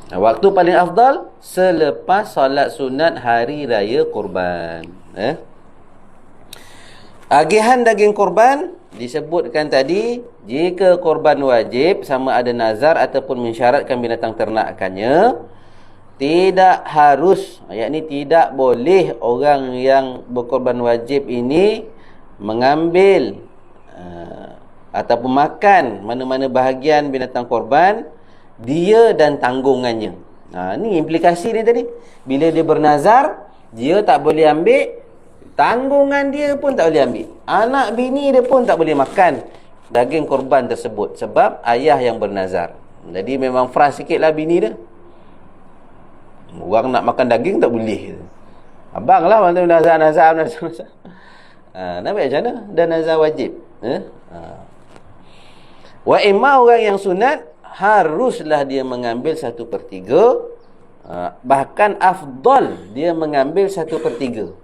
Waktu paling afdal selepas solat sunat hari raya korban. Agihan daging korban disebutkan tadi, jika korban wajib sama ada nazar ataupun mensyaratkan binatang ternakannya, tidak harus, yakni tidak boleh orang yang berkorban wajib ini mengambil ataupun makan mana-mana bahagian binatang korban, dia dan tanggungannya. Ni implikasi ni tadi. Bila dia bernazar, dia tak boleh ambil, tanggungan dia pun tak boleh ambil, anak bini dia pun tak boleh makan daging korban tersebut, sebab ayah yang bernazar. Jadi memang frust sikit lah bini dia. Orang nak makan daging tak boleh. Abang lah macam nazar. Nak macam mana? Dan nazar wajib. Wa imma, orang yang sunat haruslah dia mengambil 1/3, bahkan afdal dia mengambil 1/3.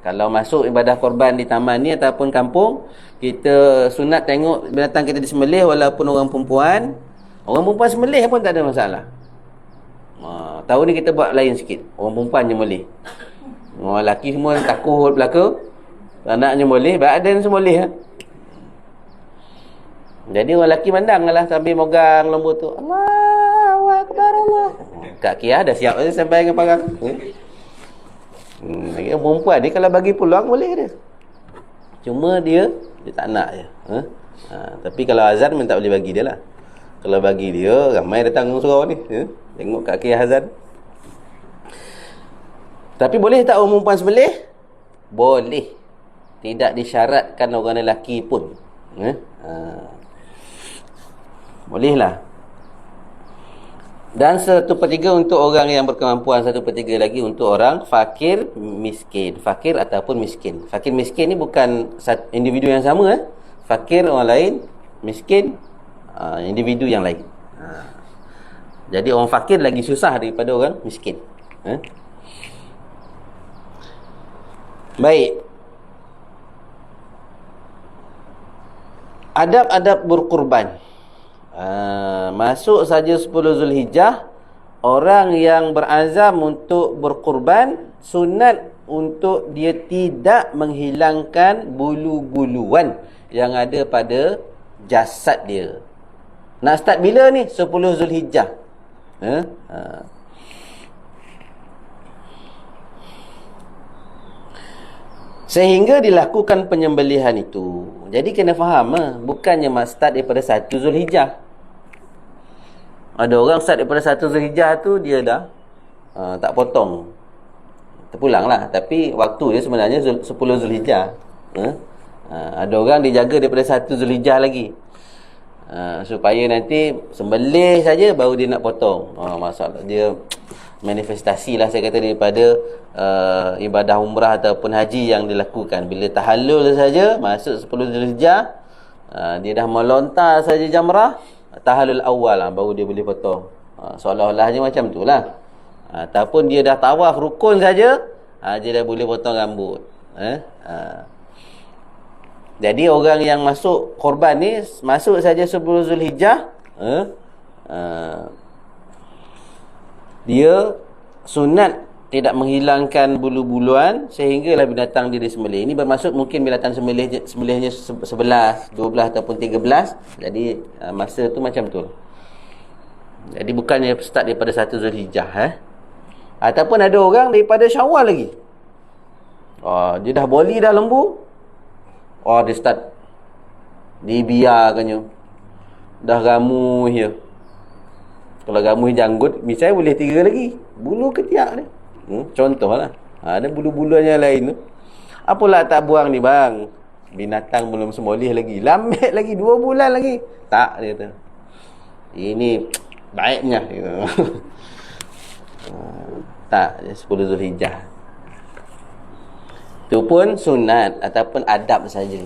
Kalau masuk ibadah korban di taman ni ataupun kampung, kita sunat tengok binatang kita disembelih, walaupun orang perempuan sembelih pun tak ada masalah. Tahun ni kita buat lain sikit, orang perempuan je boleh. Orang lelaki semua takut belaka, anaknya boleh, badan semua boleh. Jadi orang lelaki mandang lah sambil megang lembu tu, Allahu Akbar, Allah. Kak Kia dah siap sampai dengan parang. Perempuan ni kalau bagi peluang boleh dia, cuma dia tak nak je. Tapi kalau azan memang tak boleh bagi dia lah. Kalau bagi dia, ramai datang surau ni, tengok Kak Kia azan. Tapi boleh tak orang perempuan sembelih? Boleh. Tidak disyaratkan orang lelaki pun. Bolehlah. Dan 1/3 untuk orang yang berkemampuan, 1/3 lagi untuk orang fakir miskin. Fakir ataupun miskin. Fakir miskin ni bukan individu yang sama. Fakir orang lain, miskin individu yang lain. Jadi orang fakir lagi susah daripada orang miskin. Baik. Adab-adab berkurban. Masuk saja 10 Zulhijjah, orang yang berazam untuk berkorban, sunat untuk dia tidak menghilangkan bulu-buluan yang ada pada jasad dia. Nak start bila ni? 10 Zulhijjah. Sehingga dilakukan penyembelihan itu. Jadi kena faham, bukannya start daripada 1 Zulhijjah. Ada orang start daripada 1 Zulhijjah tu dia dah tak potong, terpulang lah. Tapi waktu dia sebenarnya 10 Zulhijjah. Ada orang dia jaga daripada 1 Zulhijjah lagi, supaya nanti sembelih saja baru dia nak potong. Masalah dia manifestasi lah saya kata daripada ibadah umrah ataupun haji yang dilakukan. Bila tahallul saja masuk 10 Zulhijjah, dia dah melontar saja jamrah tahallul awal baru dia boleh potong. Seolah-olahnya macam tu lah. Ataupun dia dah tawaf rukun saja, dia dah boleh potong rambut. Jadi orang yang masuk korban ni masuk saja 10 Zulhijjah, dia sunat tidak menghilangkan bulu-buluan sehinggalah binatang dia disembelih. Ini bermaksud mungkin binatang sembelihnya 11, 12 ataupun 13. Jadi masa tu macam tu. Jadi bukannya start daripada 1 Zulhijjah. Ataupun ada orang daripada Syawal lagi. Dia dah boli dah lembu. Dia start dibiarkannya. Dah ramuh dia. Kalau ramuh janggut, misalnya boleh 3 lagi. Bulu ketiak dia. Contohlah. Ada bulu-buluan yang lain tu. Apalah tak buang ni bang? Binatang belum semolih lagi. Lambat lagi 2 bulan lagi. Tak, dia kata. Ini baiknya. Tak, 10 Zulhijjah. Itu pun sunat ataupun adab saja.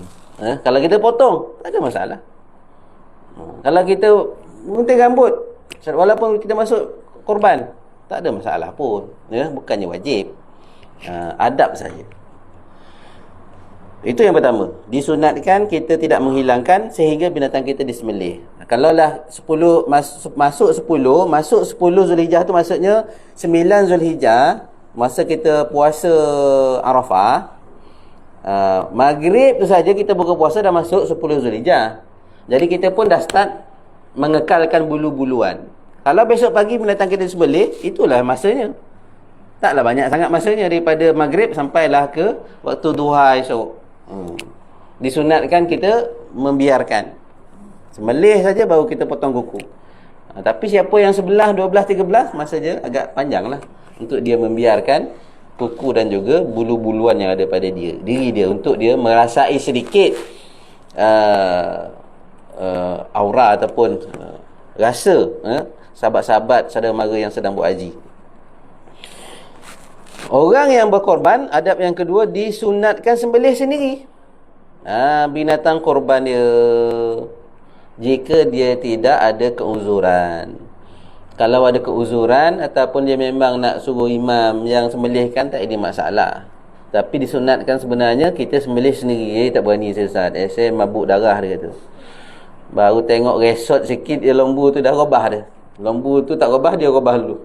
Kalau kita potong, tak ada masalah. Kalau kita gunting rambut, walaupun kita masuk korban, tak ada masalah pun. Bukannya wajib. Adab saja. Itu yang pertama. Disunatkan kita tidak menghilangkan sehingga binatang kita disembelih. Kalaulah 10 masuk 10 Zulhijjah tu maksudnya 9 Zulhijjah, masa kita puasa Arafah, maghrib tu saja kita buka puasa dah masuk 10 Zulhijjah. Jadi kita pun dah start mengekalkan bulu-buluan. Kalau besok pagi binatang kita disembelih, itulah masanya. Taklah banyak sangat masanya daripada maghrib sampailah ke waktu duha esok. Disunatkan kita membiarkan. Sembelih saja baru kita potong kuku. Tapi siapa yang 11, 12, 13, masa je agak panjang lah untuk dia membiarkan kuku dan juga bulu-buluan yang ada pada diri dia, untuk dia merasai sedikit aura ataupun rasa sahabat-sahabat saudara mara yang sedang buat haji. Orang yang berkorban, adab yang kedua, disunatkan sembelih sendiri binatang korban dia, jika dia tidak ada keuzuran. Kalau ada keuzuran ataupun dia memang nak suruh imam yang sembelihkan, tak ada masalah. Tapi disunatkan sebenarnya kita sembelih sendiri. Tak berani saya saya mabuk darah, dia kata. Baru tengok resort sikit dia, lembu tu dah robah dah. Lembu tu tak robah, dia robah dulu.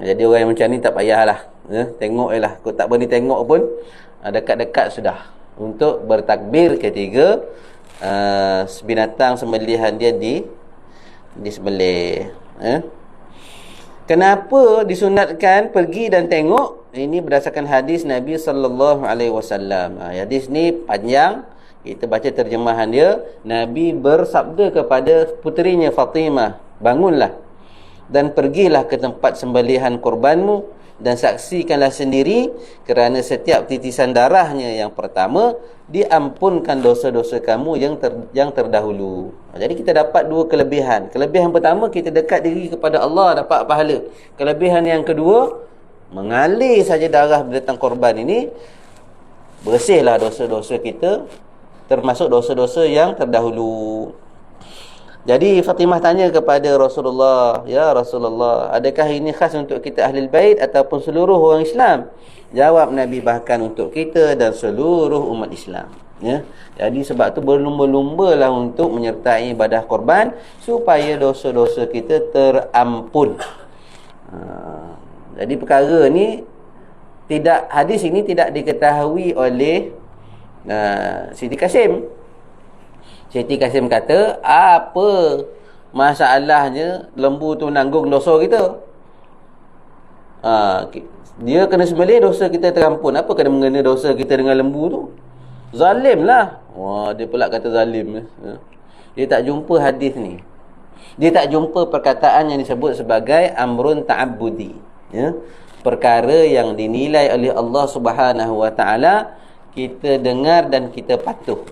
Jadi orang yang macam ni tak payahlah. Tengok je lah. Kau tak berani tengok pun, dekat-dekat sudah untuk bertakbir ketika binatang sembelihan dia disembelih. Kenapa disunatkan pergi dan tengok? Ini berdasarkan hadis Nabi sallallahu alaihi wasallam. Hadis ni panjang, kita baca terjemahan dia. Nabi bersabda kepada puterinya Fatimah, bangunlah dan pergilah ke tempat sembelihan korbanmu dan saksikanlah sendiri, kerana setiap titisan darahnya yang pertama diampunkan dosa-dosa kamu yang terdahulu. Jadi kita dapat 2 kelebihan. Kelebihan pertama, kita dekat diri kepada Allah, dapat pahala. Kelebihan yang kedua, mengalir saja darah binatang korban ini, bersihlah dosa-dosa kita, termasuk dosa-dosa yang terdahulu. Jadi Fatimah tanya kepada Rasulullah, "Ya Rasulullah, adakah ini khas untuk kita Ahlul Bait ataupun seluruh orang Islam?" Jawab Nabi, bahkan untuk kita dan seluruh umat Islam. Jadi sebab tu berlumba-lumbalah untuk menyertai ibadah korban supaya dosa-dosa kita terampun. Jadi perkara ni hadis ini tidak diketahui oleh Siti Kasim. Siti Kasim kata, apa masalahnya lembu tu nanggung dosa kita? Dia kena sembelih, dosa kita terampun. Apa kena mengena dosa kita dengan lembu tu? Zalim lah. Wah, dia pula kata zalim. Dia tak jumpa hadis ni. Dia tak jumpa perkataan yang disebut sebagai amrun ta'abbudi, ya? Perkara yang dinilai oleh Allah Subhanahu wa taala, kita dengar dan kita patuh.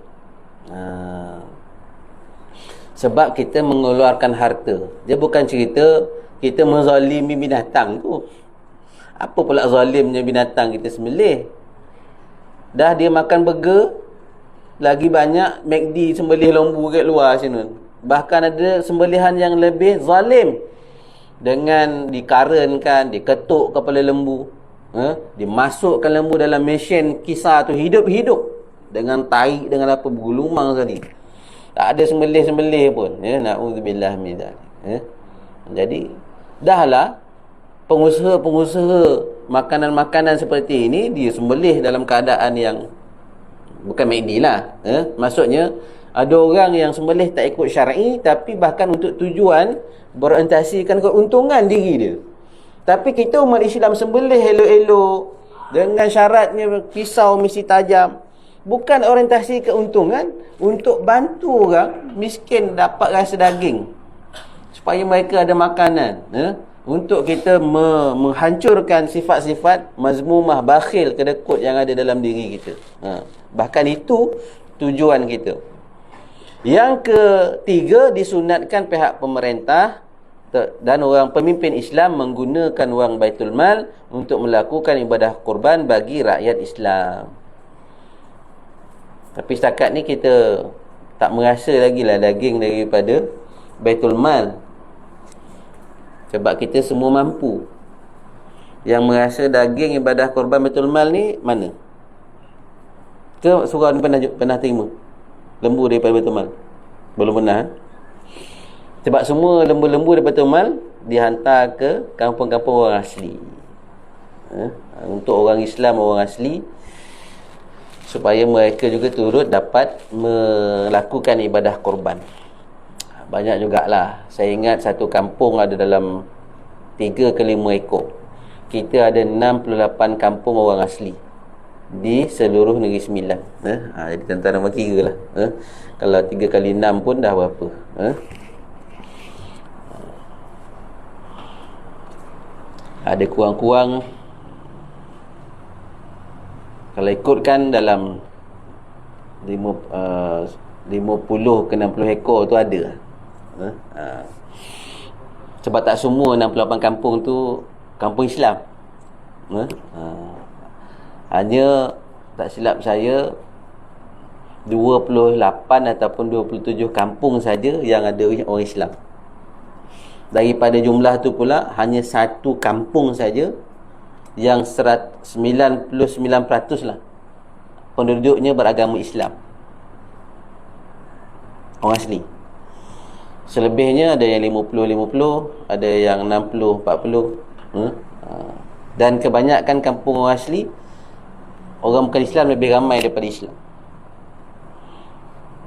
Sebab kita mengeluarkan harta. Dia bukan cerita kita menzalimi binatang tu. Apa pula zalimnya binatang kita sembelih? Dah dia makan burger, lagi banyak McD sembelih lembu kat luar sini. Bahkan ada sembelihan yang lebih zalim, dengan dikarenkan, diketuk kepala lembu, dimasukkan lembu dalam mesin kisar tu hidup-hidup, dengan tahi, dengan apa, bergulumang tadi. Tak ada sembelih-sembelih pun, ya, na'udzubillah min dzalik. Jadi dahlah pengusaha-pengusaha makanan-makanan seperti ini, dia sembelih dalam keadaan yang bukan McD lah, maksudnya ada orang yang sembelih tak ikut syar'i, tapi bahkan untuk tujuan berorientasikan keuntungan diri dia. Tapi kita umat Islam sembelih elok-elok dengan syaratnya pisau mesti tajam, bukan orientasi keuntungan, untuk bantu orang miskin dapat rasa daging, supaya mereka ada makanan, untuk kita menghancurkan sifat-sifat mazmumah, bakhil, kedekut yang ada dalam diri kita. Bahkan itu tujuan kita. Yang ketiga, disunatkan pihak pemerintah dan orang pemimpin Islam menggunakan wang Baitul Mal untuk melakukan ibadah kurban bagi rakyat Islam. Tapi setakat ni kita tak merasa lagi lah daging daripada Baitul Mal, sebab kita semua mampu. Yang merasa daging ibadah kurban Baitul Mal ni mana? Ke surau ni pernah terima lembu daripada Baitul Mal? Belum pernah. Sebab semua lembu-lembu daripada Baitul Mal dihantar ke kampung-kampung orang asli, untuk orang Islam, orang asli, supaya mereka juga turut dapat melakukan ibadah korban. Banyak jugalah. Saya ingat satu kampung ada dalam 3 ke 5 ekor. Kita ada 68 kampung orang asli di seluruh Negeri Sembilan. Jadi tuan-tuan nak kira lah. Kalau 3 kali 6 pun dah berapa? Ada kurang-kurang, kalau ikutkan dalam 50 ke 60 ekor tu ada. Sebab tak semua 68 kampung tu kampung Islam. Hanya, tak silap saya, 28 ataupun 27 kampung saja yang ada orang Islam. Daripada jumlah tu pula, hanya satu kampung saja yang 99% lah penduduknya beragama Islam, orang asli. Selebihnya ada yang 50-50, ada yang 60-40, dan kebanyakan kampung orang asli, orang bukan Islam lebih ramai daripada Islam.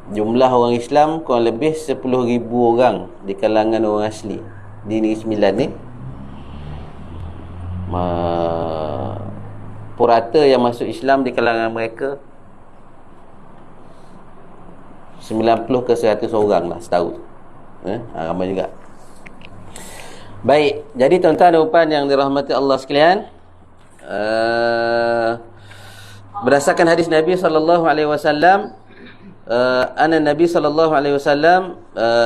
Jumlah orang Islam kurang lebih 10,000 orang di kalangan orang asli di Negeri Sembilan ni. Purata yang masuk Islam di kalangan mereka 90 ke 100 orang lah setahun. Ramai juga. Baik, jadi tuan-tuan dan puan yang dirahmati Allah sekalian, berdasarkan hadis Nabi sallallahu alaihi wasallam, anna Nabi sallallahu alaihi wasallam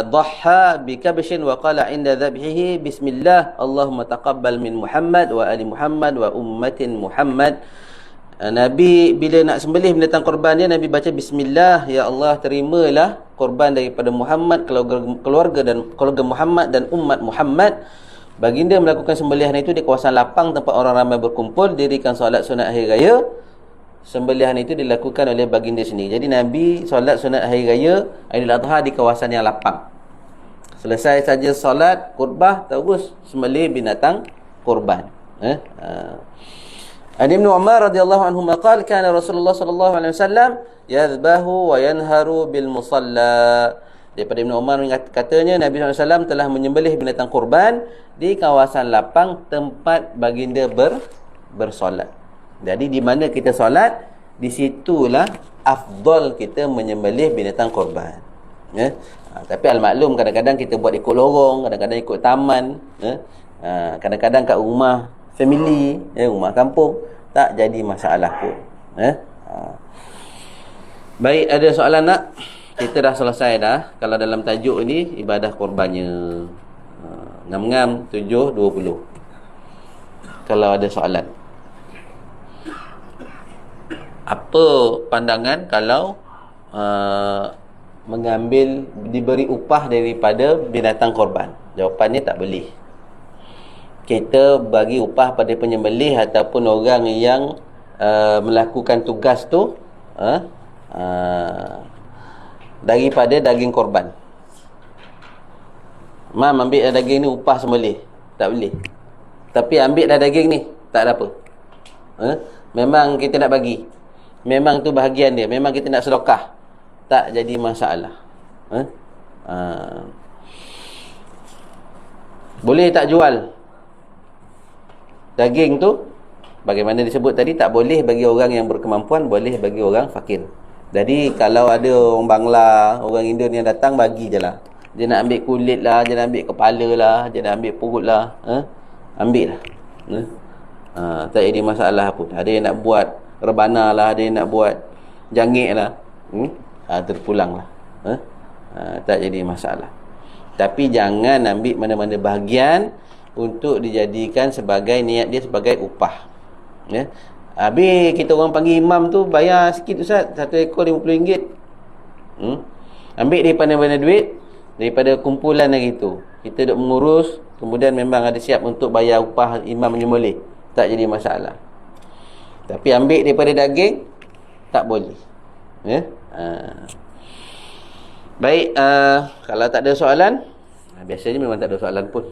dhahha bi kabshin wa qala inda dhabhihi bismillah Allahumma taqabbal min Muhammad wa ali Muhammad wa ummatin Muhammad. Nabi bila nak sembelih binatang korban dia, Nabi baca bismillah, ya Allah terimalah korban daripada Muhammad, keluarga Muhammad dan umat Muhammad. Baginda melakukan sembelihan itu di kawasan lapang tempat orang ramai berkumpul, dirikan solat sunat hari raya. Sembelihan itu dilakukan oleh baginda sendiri. Jadi Nabi solat sunat hari raya Aidil Adha di kawasan yang lapang. Selesai saja solat khutbah, terus sembelih binatang kurban. An Ibnu Umar radhiyallahu anhu qala kana Rasulullah sallallahu alaihi wasallam yadhbahu wa yanharu bil musalla. Daripada Ibnu Umar katanya Nabi SAW telah menyembelih binatang kurban di kawasan lapang tempat baginda bersolat. Jadi di mana kita solat, di situlah afdal kita menyembelih binatang kurban. Tapi al-maklum kadang-kadang kita buat ikut lorong, kadang-kadang ikut taman, kadang-kadang kat rumah family, rumah kampung, tak jadi masalah pun. Baik, ada soalan nak? Kita dah selesai dah. Kalau dalam tajuk ni ibadah korbannya. Ngam-ngam 7.20. Kalau ada soalan. Apa pandangan kalau mengambil, diberi upah daripada binatang korban? Jawapannya tak boleh. Kita bagi upah pada penyembelih ataupun orang yang melakukan tugas tu daripada daging korban. Mam, ambil daging ni upah sembelih, tak boleh. Tapi ambil dah daging ni, tak ada apa. Memang kita nak bagi, memang tu bahagian dia, memang kita nak sedekah, tak jadi masalah. Boleh tak jual daging tu? Bagaimana disebut tadi, tak boleh bagi orang yang berkemampuan, boleh bagi orang fakir. Jadi kalau ada orang Bangla, orang Indon yang datang, bagi je lah. Dia nak ambil kulit lah, dia nak ambil kepala lah, dia nak ambil perut lah, ambil lah. Tak jadi masalah pun. Ada yang nak buat rebana lah, ada yang nak buat jangik lah, terpulang lah. Tak jadi masalah. Tapi jangan ambil mana-mana bahagian untuk dijadikan sebagai niat dia sebagai upah. Habis kita orang panggil imam tu, bayar sikit Ustaz, 1 ekor RM50. Ambil daripada mana duit? Daripada kumpulan hari tu. Kita duk mengurus, kemudian memang ada siap untuk bayar upah imam menyembelih, tak jadi masalah. Tapi ambil daripada daging, tak boleh. Baik, kalau tak ada soalan, biasanya memang tak ada soalan pun.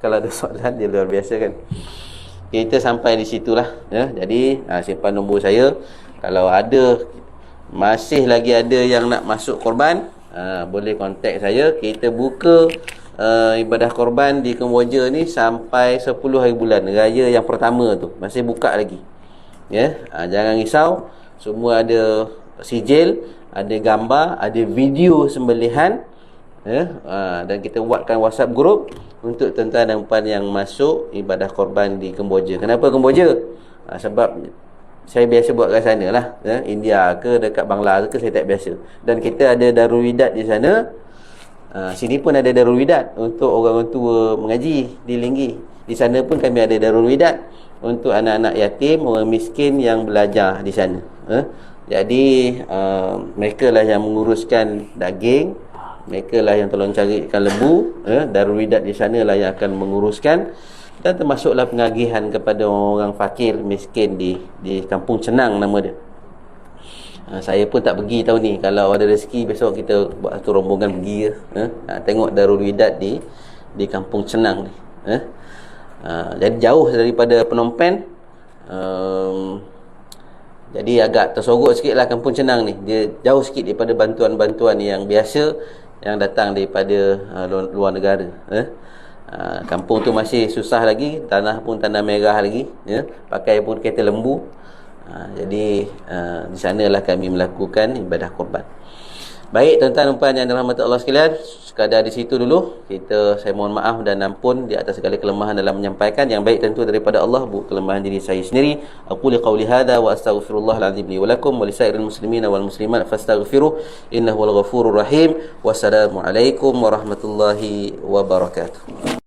Kalau ada soalan, dia luar biasa kan. Kita sampai di situlah. Jadi simpan nombor saya. Kalau ada, masih lagi ada yang nak masuk korban, boleh kontak saya. Kita buka ibadah korban di Kemboja ni sampai 10 hari bulan raya yang pertama tu, masih buka lagi. Jangan risau, semua ada sijil, ada gambar, ada video sembelihan. Dan kita buatkan WhatsApp group untuk tuan-tuan dan puan yang masuk ibadah korban di Kemboja. Kenapa Kemboja? Sebab saya biasa buat kat sana lah, India ke dekat Bangla ke, saya tak biasa. Dan kita ada Darul Widat di sana. Sini pun ada Darul Widat untuk orang tua mengaji di Linggi. Di sana pun kami ada Darul Widat untuk anak-anak yatim, orang miskin yang belajar di sana. Jadi mereka lah yang menguruskan daging, mereka lah yang tolong carikan lembu. Darul Widat di sana lah yang akan menguruskan. Dan termasuklah pengagihan kepada orang fakir miskin di Kampung Cenang nama dia. Saya pun tak pergi tahun ni. Kalau ada rezeki besok kita buat satu rombongan pergi tengok Darul Widat di Kampung Cenang ni. Jadi jauh daripada Phnom Penh. Jadi agak tersorok sikit lah Kampung Cenang ni. Dia jauh sikit daripada bantuan-bantuan yang biasa yang datang daripada luar negara. Kampung tu masih susah lagi, tanah pun tanah merah lagi, pakai pun kereta lembu. Jadi di sanalah kami melakukan ibadah korban. Baik tuan-tuan dan puan yang dirahmati Allah sekalian, sekadar di situ dulu. Saya mohon maaf dan ampun di atas segala kelemahan dalam menyampaikan. Yang baik tentu daripada Allah, bukan kelemahan diri saya sendiri. Aku liqauli hadza wa astaghfirullahal azim li wa lakum wa lisairil muslimin wal muslimat fastaghfiruh innahu wal ghafurur rahim. Wassalamu alaikum warahmatullahi wabarakatuh.